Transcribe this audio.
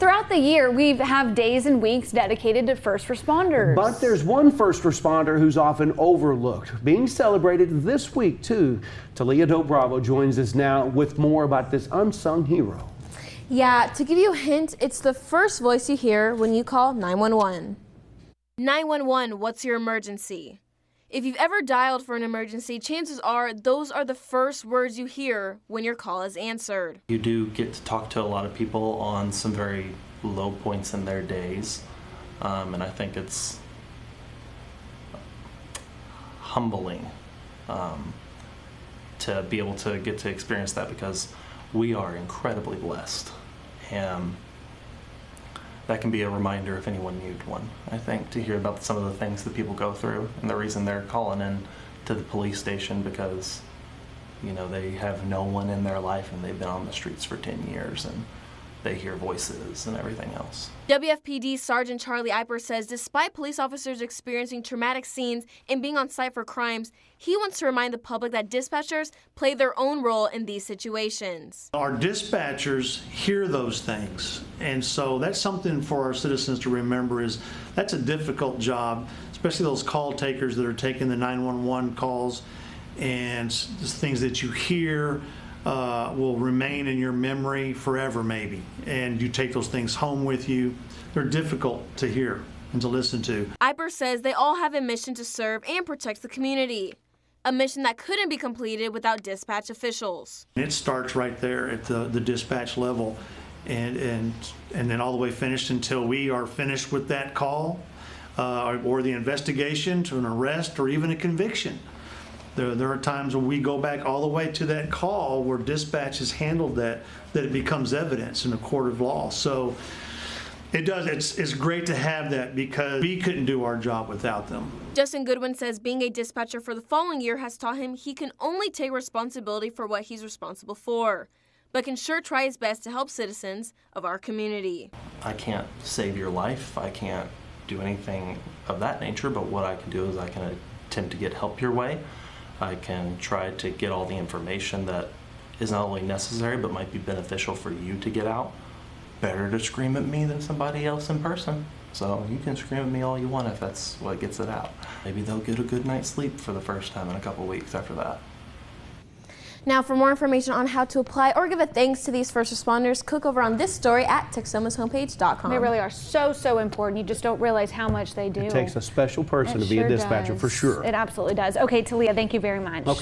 Throughout the year, we have days and weeks dedicated to first responders. But there's one first responder who's often overlooked, being celebrated this week too. Talia Doe Bravo joins us now with more about this unsung hero. Yeah, to give you a hint, it's the first voice you hear when you call 911. 911, what's your emergency? If you've ever dialed for an emergency, chances are those are the first words you hear when your call is answered. You do get to talk to a lot of people on some very low points in their days, and I think it's humbling to be able to get to experience that, because we are incredibly blessed, and that can be a reminder if anyone needed one, I think, to hear about some of the things that people go through and the reason they're calling in to the police station, because, you know, they have no one in their life and they've been on the streets for 10 years and they hear voices and everything else. WFPD Sergeant Charlie Eiper says despite police officers experiencing traumatic scenes and being on site for crimes, he wants to remind the public that dispatchers play their own role in these situations. Our dispatchers hear those things, and so that's something for our citizens to remember. Is that's a difficult job, especially those call takers that are taking the 911 calls, and the things that you hear will remain in your memory forever, maybe, and you take those things home with you. They're difficult to hear and to listen to. Eiper says they all have a mission to serve and protect the community, a mission that couldn't be completed without dispatch officials. It starts right there at the dispatch level, and then all the way finished until we are finished with that call, or the investigation to an arrest or even a conviction. There are times when we go back all the way to that call where dispatch has handled that it becomes evidence in a court of law. So it does. It's great to have that, because we couldn't do our job without them. Justin Goodwin says being a dispatcher for the following year has taught him he can only take responsibility for what he's responsible for, but can sure try his best to help citizens of our community. I can't save your life. I can't do anything of that nature, but what I can do is I can attempt to get help your way. I can try to get all the information that is not only necessary but might be beneficial for you to get out. Better to scream at me than somebody else in person. So you can scream at me all you want if that's what gets it out. Maybe they'll get a good night's sleep for the first time in a couple weeks after that. Now, for more information on how to apply or give a thanks to these first responders, click over on this story at Texomashomepage.com. They really are so important. You just don't realize how much they do. It takes a special person to be a dispatcher, for sure. It absolutely does. Okay, Talia, thank you very much. Okay.